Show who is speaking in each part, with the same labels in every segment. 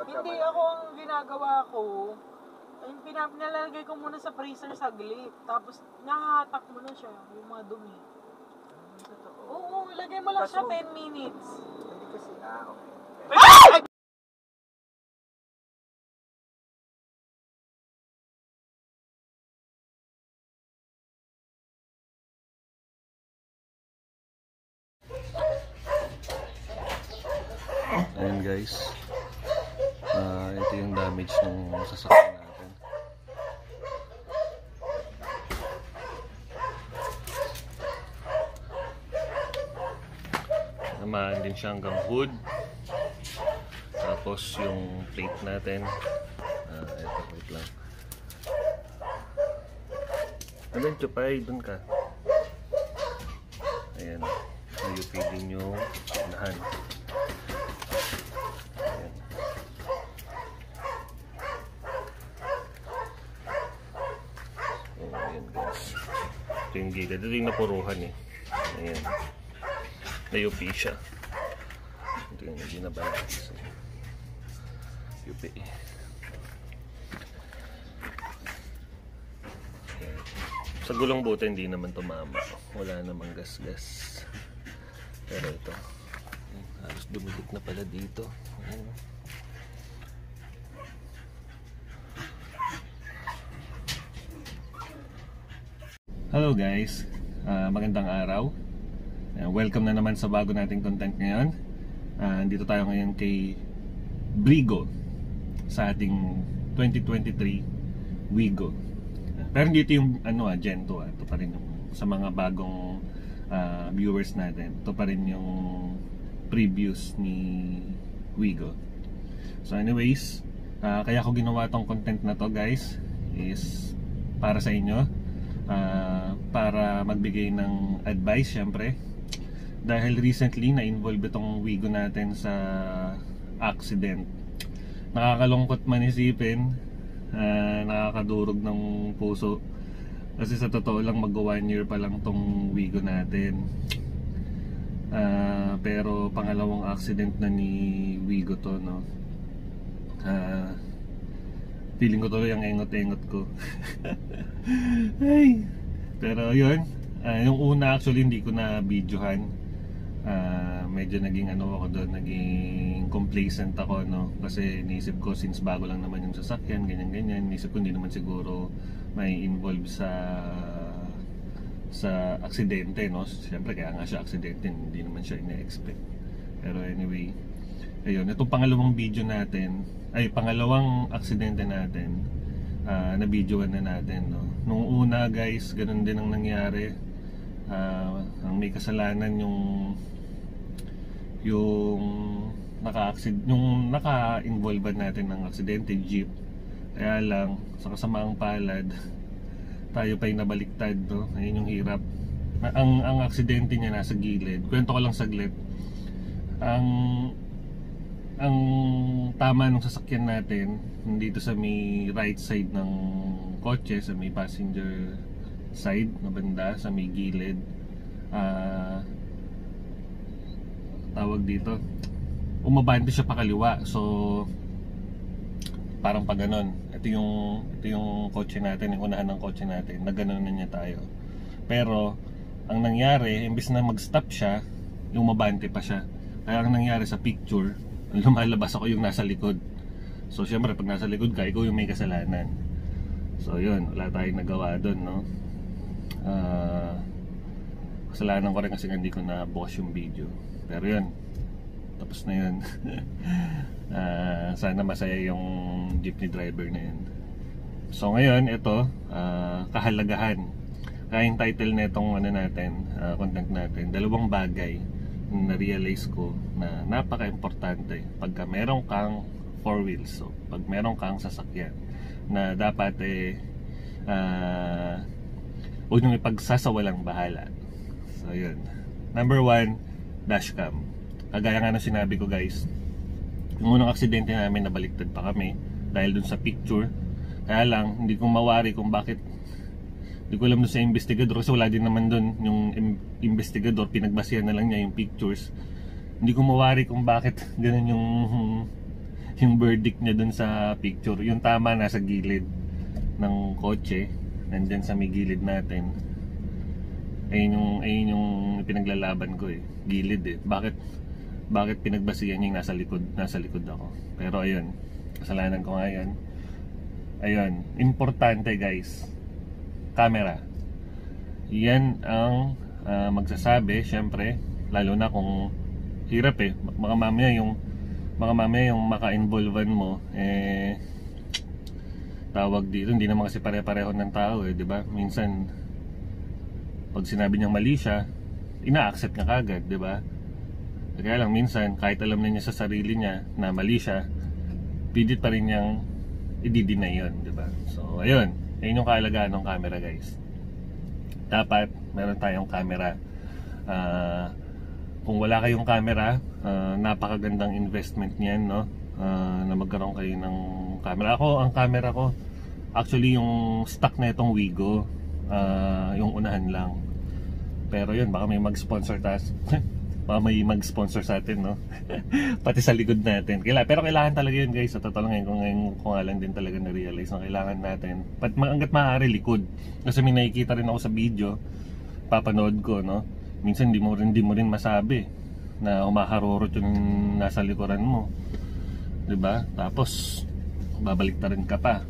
Speaker 1: Hindi, ako ang ginagawa ko, nilalagay ko muna sa freezer saglit. Tapos, nahahatak mo na siya, yung mga dumi. Oo, ilagay mo lang siya 10 minutes.
Speaker 2: Hindi kasi, okay.
Speaker 3: Ayan guys, ito yung damage ng sasakyan natin. Namaan din siya hanggang hood. Tapos yung plate natin, ito, wait lang. Ayan, Chupay, dun ka. Ayan, nayupin din yung unahan. Ito yung gilid. Ito yung napuruhan eh. Ayan. Nayupi siya. Ito yung hindi nabalance. Yupi. Ayan. Sa gulong bote hindi naman tumama. Wala namang gas-gas. Pero ito. Halos dumikit na pala dito. Ayan. Hello guys, magandang araw. Welcome na naman sa bago nating content ngayon. Dito tayo ngayon kay Brigo sa ating 2023 Wigo. Pero dito yung Gen 2. Ito pa rin yung sa mga bagong viewers natin. Ito pa rin yung previews ni Wigo. So anyways, kaya ko ginawa tong content na to guys is para sa inyo. Para magbigay ng advice syempre dahil recently na-involve itong Wigo natin sa accident. Nakakalungkot man isipin, nakakadurog ng puso kasi sa totoo lang mag 1 year pa lang tong Wigo natin, pero pangalawang accident na ni Wigo to, no? Feeling ko tuloy ang engot-engot ko. Ay. Pero yun, yung una actually hindi ko na videohan. Medyo naging ako doon, naging complacent ako, no? Kasi niisip ko since bago lang naman yung sasakyan, ganyan-ganyan, niisip ko hindi naman siguro may involve sa aksidente, no? Siyempre kaya nga siya aksidente, hindi naman siya ina-expect. Pero anyway, ayun, itong pangalawang video natin, pangalawang aksidente natin, na videoan na natin, no? Nung una guys, ganun din ang nangyari. Ang may kasalanan yung naka-involve natin ng aksidente, jeep. Kaya lang, sa kasamaang palad, tayo pa'y nabaliktad, no? Ayun yung hirap. Ang aksidente niya nasa gilid. Kwento ko lang saglit. Ang tama ng sasakyan natin dito sa may right side ng kotse, sa may passenger side na banda, sa may gilid, tawag dito, umabante siya pakaliwa. So parang pa ganon. Ito yung kotse natin, yung unahan ng kotse natin, na ganon na niya tayo. Pero ang nangyari, imbis na mag-stop siya, yung umabante pa siya. Kaya ang nangyari sa picture, lumalabas ako yung nasa likod. So syempre pag nasa likod ka, ikaw yung may kasalanan. So yun, wala tayong nagawa doon, no? Kasalanan ko rin kasi hindi ko nabukas yung video. Pero yun, tapos na yun. Sana masaya yung jeepney driver na yun. So ngayon, ito, kahalagahan. Kaya yung title na itong content natin, dalawang bagay na-realize ko na napaka-importante pagka meron kang 4 wheels. So pag meron kang sasakyan na dapat huwag nyo ipagsasawalang bahala. So yun, number 1, dashcam. Kagaya nga na sinabi ko guys, yung unang aksidente namin, nabaliktad pa kami dahil dun sa picture. Kaya lang hindi ko mawari kung bakit. Hindi ko alam doon sa investigador kasi wala din naman doon yung investigador, pinagbasihan na lang niya yung pictures. Hindi ko mawari kung bakit ganun yung verdict niya dun sa picture. Yung tama nasa gilid ng kotse, nandyan sa may gilid natin. Ayun yung pinaglalaban ko eh, gilid eh. Bakit pinagbasihan niya yung nasa likod ako. Pero ayun, kasalanan ko nga yan. Ayun, importante guys, camera. Yan ang magsasabi, syempre, lalo na kung hirap eh. Baka mamaya yung maka-involvan mo eh, tawag dito, hindi naman kasi pare-pareho ng tao eh, di ba? Minsan pag sinabi niyang mali siya, ina-accept niya kagad, di ba? Kaya lang minsan kahit alam na niya sa sarili niya na mali siya, pilit pa rin niyang i-deny yun, di ba? So ayun, ayun yung kahalagahan ng camera guys. Dapat meron tayong camera. Kung wala kayong camera, napakagandang investment niyan, no? Na magkaroon kayo ng camera. Ang camera ko actually yung stock na itong Wigo, yung unahan lang. Pero yun, baka may mag-sponsor baka may mag-sponsor sa atin, no? Pati sa likod natin. Pero kailangan talaga yun guys. Sa totoo lang ngayon ko nga lang din talaga na-realize na kailangan natin. Hanggat maaari likod. Kasi may nakikita rin ako sa video, papanood ko, no? Minsan hindi mo rin masabi na umaharurot yung nasa likuran mo, diba? Tapos babalik na rin ka pa.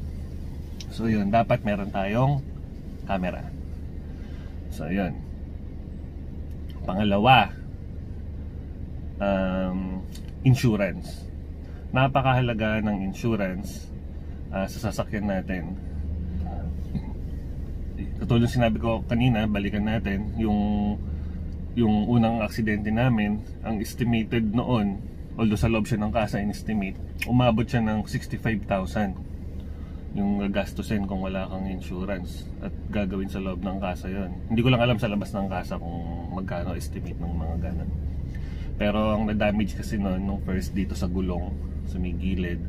Speaker 3: So yun, dapat meron tayong camera. So yun. Pangalawa, insurance. Napakahalaga ng insurance sa sasakyan natin. Katulad sinabi ko kanina, balikan natin yung unang aksidente namin. Ang estimated noon, although sa loob siya ng kasa in-estimate, umabot siya ng 65,000 yung gagastusin kung wala kang insurance at gagawin sa loob ng kasa yon. Hindi ko lang alam sa labas ng kasa kung magkano estimate ng mga ganon. Pero ang na-damage kasi noon nung first dito sa gulong, sa may gilid,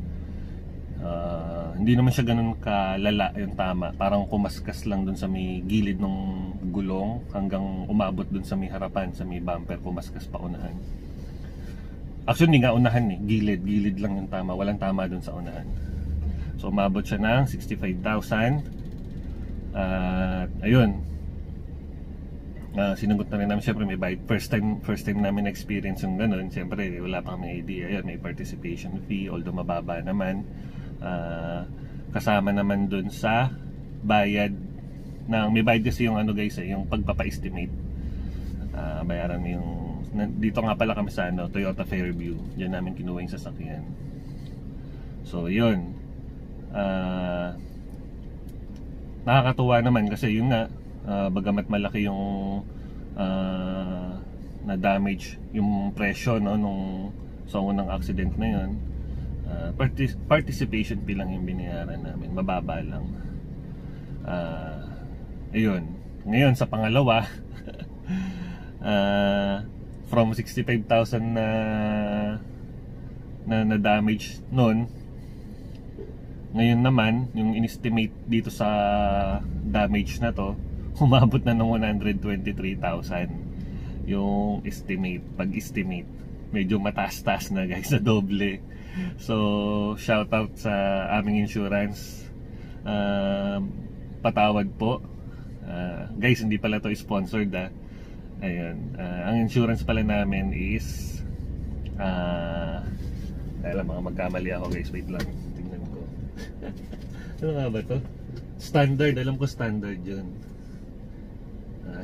Speaker 3: hindi naman siya ganun kalala yung tama. Parang kumaskas lang dun sa may gilid ng gulong hanggang umabot dun sa may harapan, sa may bumper, kumaskas pa unahan. Actually hindi nga unahan eh, gilid lang yung tama, walang tama dun sa unahan. So umabot siya ng 65,000. Ayun, sinagot na rin namin. Siyempre may bayad, first time namin experience yung ganun. Siyempre wala pa kami idea. Ayun, may participation fee, although mababa naman. Kasama naman dun sa bayad ng, may bayad kasi yung ano guys eh, yung pagpapa-estimate. Bayaran mo yung, dito nga pala kami sa ano, Toyota Fairview. Diyan namin kinuha yung sasakyan. So yun, nakakatuwa naman kasi yun nga, bagamat malaki yung na damage yung presyo, no, nung sa unang accident na yun, participation fee lang yung binayaran namin, mababa lang. Ayun, ngayon sa pangalawa, from 65,000 na damage noon, ngayon naman yung in-estimate dito sa damage na to, umabot na ng 123,000 yung estimate. Pag-estimate medyo mataas-taas na guys, sa doble. So shout out sa aming insurance, patawad po guys, hindi pala to sponsored ayun, ang insurance pala namin is alam, mga magkamali ako guys, wait lang, tingnan ko. Ano nga ba to? Standard, alam ko standard yun.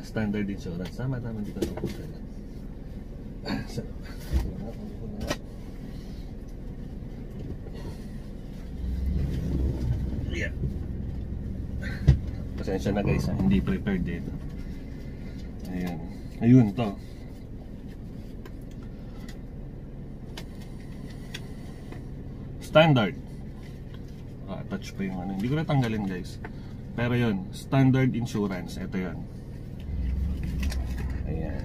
Speaker 3: Standard insurance. Tama, hindi ko nakuha lang. Yeah. Pasensya na guys, hindi prepared dito. Ayan. Ayun to. Standard. Touch pa yung ano. Hindi ko na tanggalin guys. Pero yun, standard insurance. Ito yun. Ayan.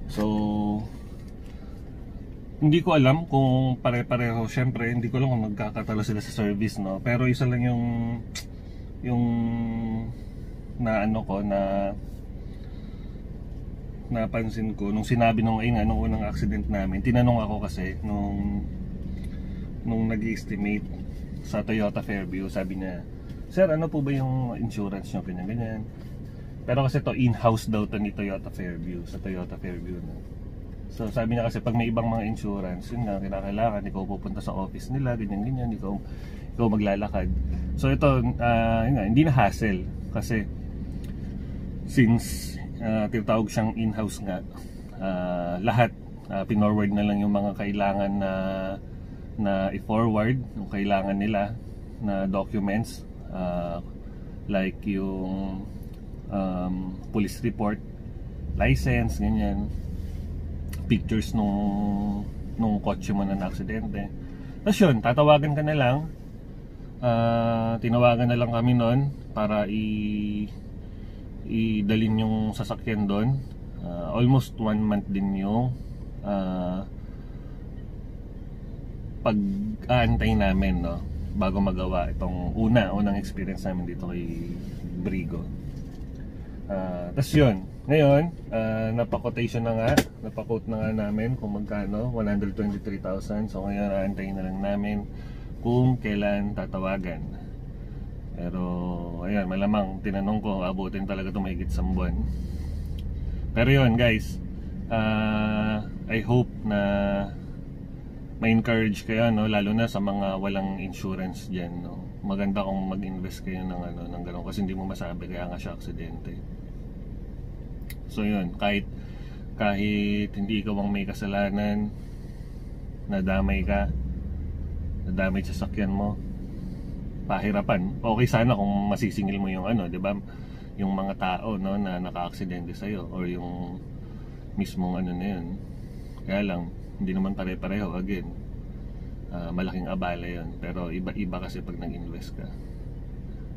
Speaker 3: So hindi ko alam kung pare-pareho. Syempre hindi ko alam kung magkakatalo sila sa service, no. Pero isa lang yung na ano ko, na napansin ko nung sinabi nung unang accident namin, tinanong ako kasi nung nag-estimate sa Toyota Fairview, sabi niya, "Sir, ano po ba yung insurance nyo?" Ganyan. Pero kasi to in-house daw to ni Toyota Fairview, sa Toyota Fairview na. So sabi niya kasi pag may ibang mga insurance, yun nga, kinakailangan ikaw pupunta sa office nila, ganyan, ikaw maglalakad. So ito, yun nga, hindi na hassle kasi since tinatawag siyang in-house nga, lahat pinorward na lang yung mga kailangan na i-forward, yung kailangan nila na documents, like yung police report, license, ganyan, pictures nung kotse mo na aksidente. Tapos yun, tatawagan ka na lang. Tinawagan na lang kami nun para idalin yung sasakyan doon. Almost 1 month din yung pag-aantay namin, no, bago magawa itong unang experience namin dito kay Brigo. Tapos yun, ngayon napa-quotation na nga, napa-quote na nga namin kung magkano, 123,000. So ngayon aantayin na lang namin kung kailan tatawagan. Pero ayan, malamang tinanong ko, abutin talaga ito mahigit 1 buwan. Pero yun guys, I hope na ma-encourage kayo, no, lalo na sa mga walang insurance dyan, no. Maganda kung mag-invest kayo ng gano'n kasi hindi mo masabi kaya nga siya aksidente. So yun, kahit hindi ikaw ang may kasalanan, nadamay sa sakyan mo, pahirapan. Okay sana kung masisingil mo yung di ba, yung mga tao, no, na naka-aksidente sa'yo or yung mismong na yun. Kaya lang, hindi naman pare-pareho. Again, malaking abala yun. Pero iba kasi pag nag-invest ka.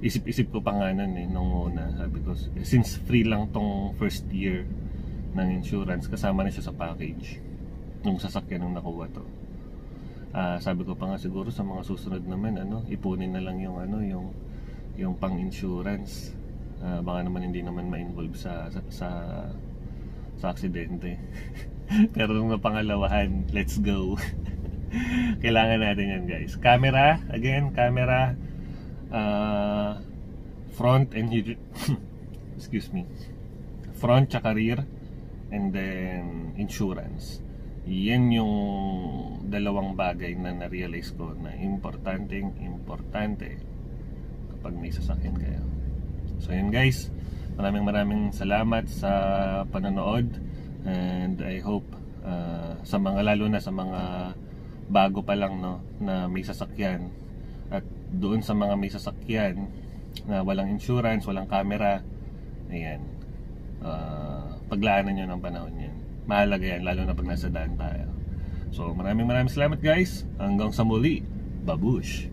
Speaker 3: Isip-isip ko pa nga nun nung una. Sabi ko, since free lang tong first year ng insurance, kasama na siya sa package nung sasakyan nung nakuha to. Sabi ko pa nga, siguro sa mga susunod naman, ipunin na lang yung yung pang-insurance. Baka naman hindi naman ma-involve sa aksidente. Pero nung napangalawahan, let's go. Kailangan natin yan guys. Camera, again, front and excuse me, front tsaka rear, and then insurance. Yan yung dalawang bagay na na-realize ko na importante kapag may sasakyan kayo. So yun guys, maraming salamat sa panonood, and I hope sa mga, lalo na sa mga bago pa lang, no, na may sasakyan, at doon sa mga may sasakyan na walang insurance, walang camera, ayan, paglaanan nyo ng panahon yan. Mahalaga yan, lalo na pag nasa daan tayo. So maraming salamat guys, hanggang sa muli, babush.